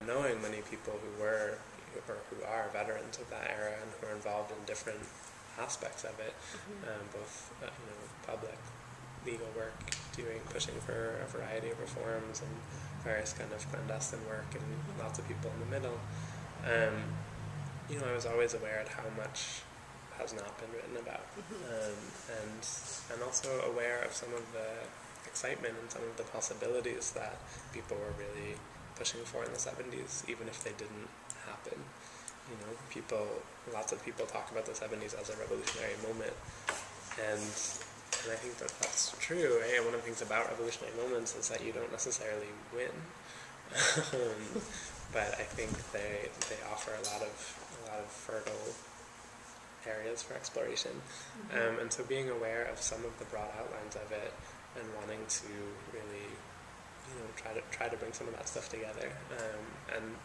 knowing many people who were or who are veterans of that era and who are involved in different aspects of it, both public legal work, pushing for a variety of reforms, and various kind of clandestine work, and lots of people in the middle. I was always aware of how much has not been written about, and also aware of some of the excitement and some of the possibilities that people were really pushing for in the 70s, even if they didn't happen. Lots of people talk about the 70s as a revolutionary moment, and I think that that's true, right? And one of the things about revolutionary moments is that you don't necessarily win, but I think they offer a lot of fertile areas for exploration, and so being aware of some of the broad outlines of it and wanting to really try to bring some of that stuff together, and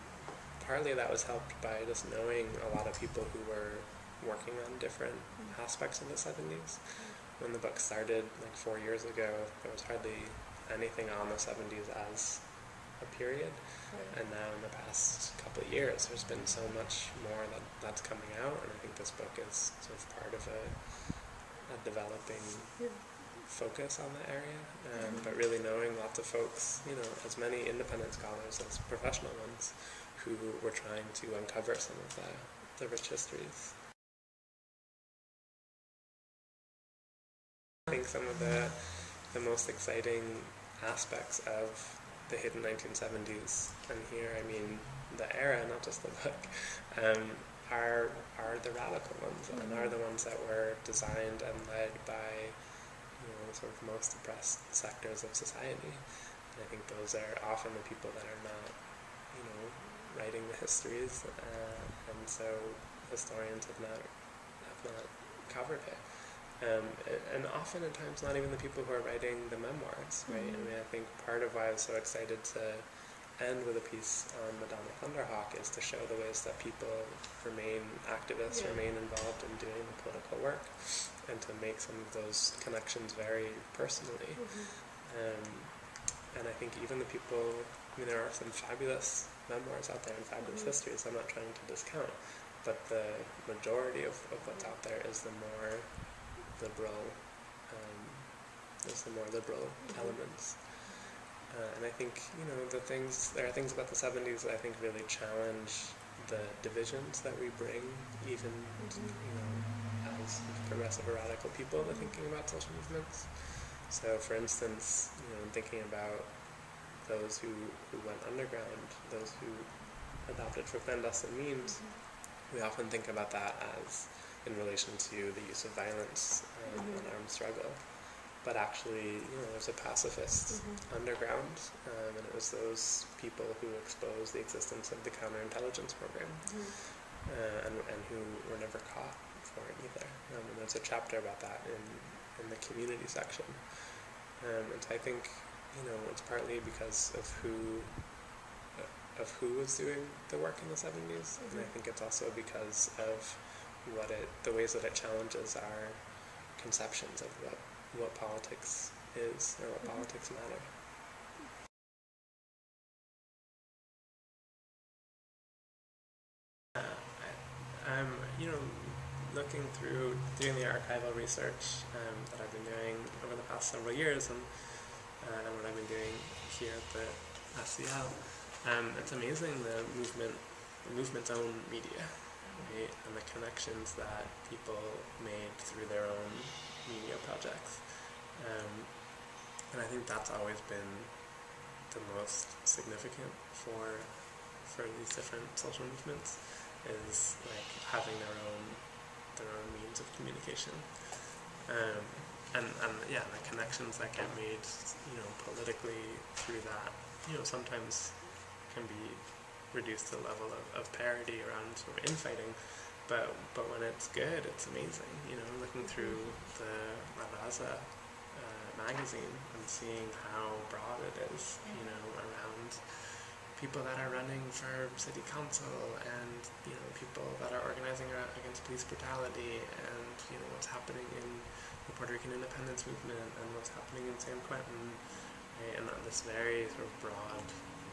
partly that was helped by just knowing a lot of people who were working on different aspects of the 70s. When the book started 4 years ago, there was hardly anything on the 70s as a period, and now in the past couple of years there's been so much more that's coming out, and I think this book is sort of part of a developing focus on the area, but really knowing lots of folks, as many independent scholars as professional ones, who were trying to uncover some of the rich histories. I think some of the most exciting aspects of the hidden 1970s, and here I mean the era, not just the book, are the radical ones, and are the ones that were designed and led by sort of most oppressed sectors of society. And I think those are often the people that are not writing the histories, and so historians have not covered it. And often at times not even the people who are writing the memoirs, right? I mean, I think part of why I was so excited to end with a piece on Madonna Thunderhawk is to show the ways that people remain activists, remain involved in doing the political work, and to make some of those connections very personally. And I think even the people, there are some fabulous memoirs out there and fabulous histories I'm not trying to discount, but the majority of what's out there is the more liberal elements. And I think, there are things about the 70s that I think really challenge the divisions that we bring, even, as progressive or radical people, to thinking about social movements. So, for instance, thinking about those who went underground, those who adopted for clandestine means, we often think about that as in relation to the use of violence and armed struggle. But actually, there's a pacifist underground, and it was those people who exposed the existence of the counterintelligence program, and who were never caught for it either. And there's a chapter about that in the community section. And so I think, it's partly because of who was doing the work in the 70s, and I think it's also because of the ways that it challenges our conceptions of what politics is, or what politics matter. I'm, looking through doing the archival research that I've been doing over the past several years, and what I've been doing here at the SCL. It's amazing the movement's own media, right? And the connections that people made through their own media projects. And I think that's always been the most significant for these different social movements, is having their own means of communication. And the connections that get made, politically through that, sometimes can be reduced to the level of parody around sort of infighting, but when it's good, it's amazing. Looking through the La Raza magazine and seeing how broad it is, around people that are running for city council, and people that are organizing against police brutality, and what's happening in the Puerto Rican independence movement, and what's happening in San Quentin, right? And this very sort of broad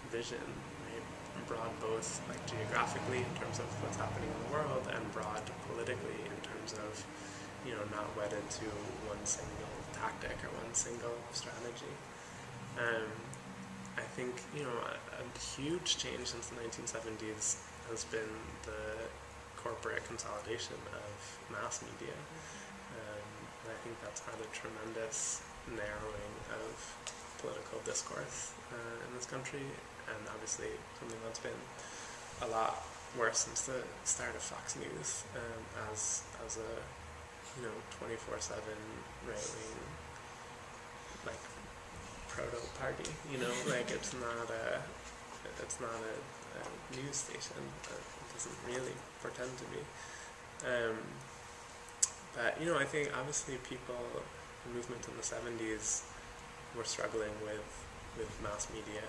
vision, right? broad both like geographically in terms of what's happening in the world, and broad politically in terms of, not wedded to one single tactic or one single strategy. I think, a huge change since the 1970s has been the corporate consolidation of mass media. And I think that's had a tremendous narrowing of political discourse in this country, and obviously something that's been a lot worse since the start of Fox News, as a 24/7 right-wing like proto party. Like it's not a news station. It doesn't really pretend to be. But I think obviously people, the movement in the 70s were struggling with mass media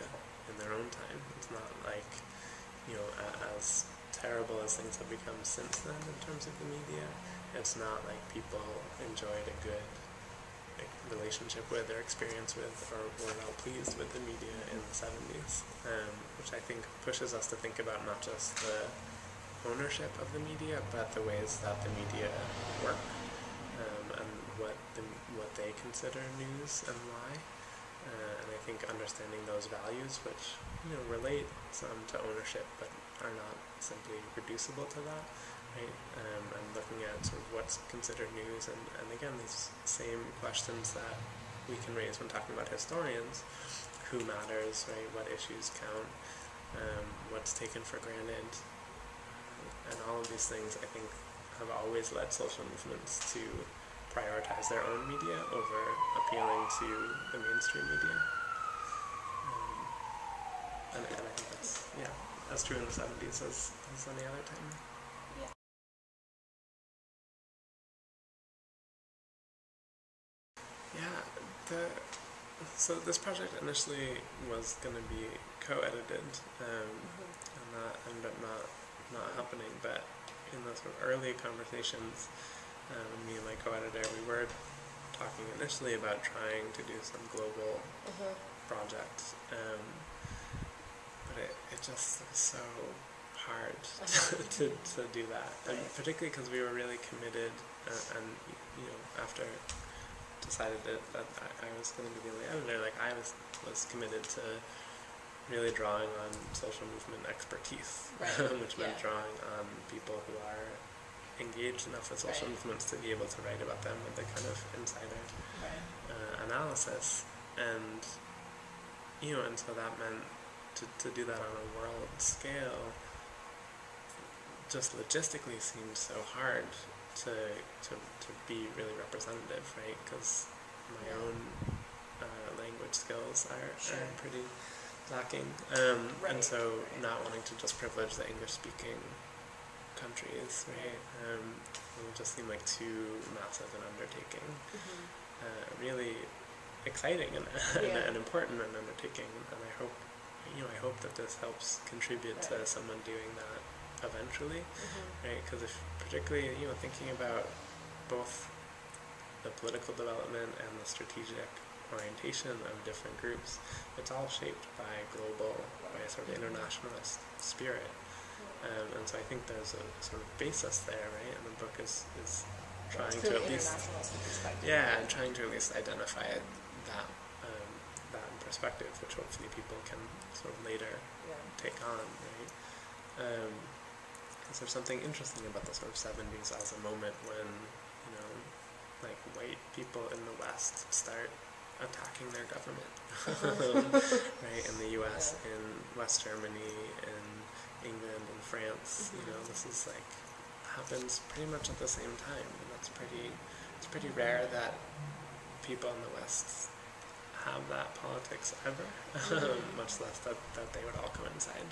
in their own time. It's not like, as terrible as things have become since then in terms of the media, it's not like people enjoyed a good relationship with or experience with or were well pleased with the media in the 70s, which I think pushes us to think about not just the ownership of the media, but the ways that the media work, and what they consider news and why. And I think understanding those values, which relate some to ownership, but are not simply reducible to that, right? And looking at sort of what's considered news, and again, these same questions that we can raise when talking about historians: who matters, right? What issues count? What's taken for granted? And all of these things, I think, have always led social movements to prioritize their own media over appealing to the mainstream media. And I think that's, as true in the 70s as any other time. So this project initially was going to be co-edited, and that ended up not happening, but in the sort of early conversations, me and my co-editor, we were talking initially about trying to do some global projects, but it just was so hard to do that, and particularly because we were really committed, and after decided that I was going to be the only editor, like I was committed to really drawing on social movement expertise, which meant drawing on people who are engaged enough with social movements to be able to write about them with the kind of insider analysis, and and so that meant to do that on a world scale just logistically seems so hard to be really representative, right? Because my own language skills are pretty lacking, and so not wanting to just privilege the English-speaking countries, right? It would just seem like too massive an undertaking. Really exciting and important an undertaking, and I hope that this helps contribute to someone doing that eventually, right? Because if particularly thinking about both the political development and the strategic orientation of different groups, it's all shaped by by a sort of internationalist spirit, and so I think there's a sort of basis there, right? And the book is trying to at least trying to at least identify that perspective, which hopefully people can sort of later take on, right? Because there's something interesting about the sort of 70s as a moment when, like white people in the West start attacking their government, right? In the U.S., in West Germany, in England, in France, this is like happens pretty much at the same time, and it's pretty rare that people in the West have that politics ever, much less that they would all coincide.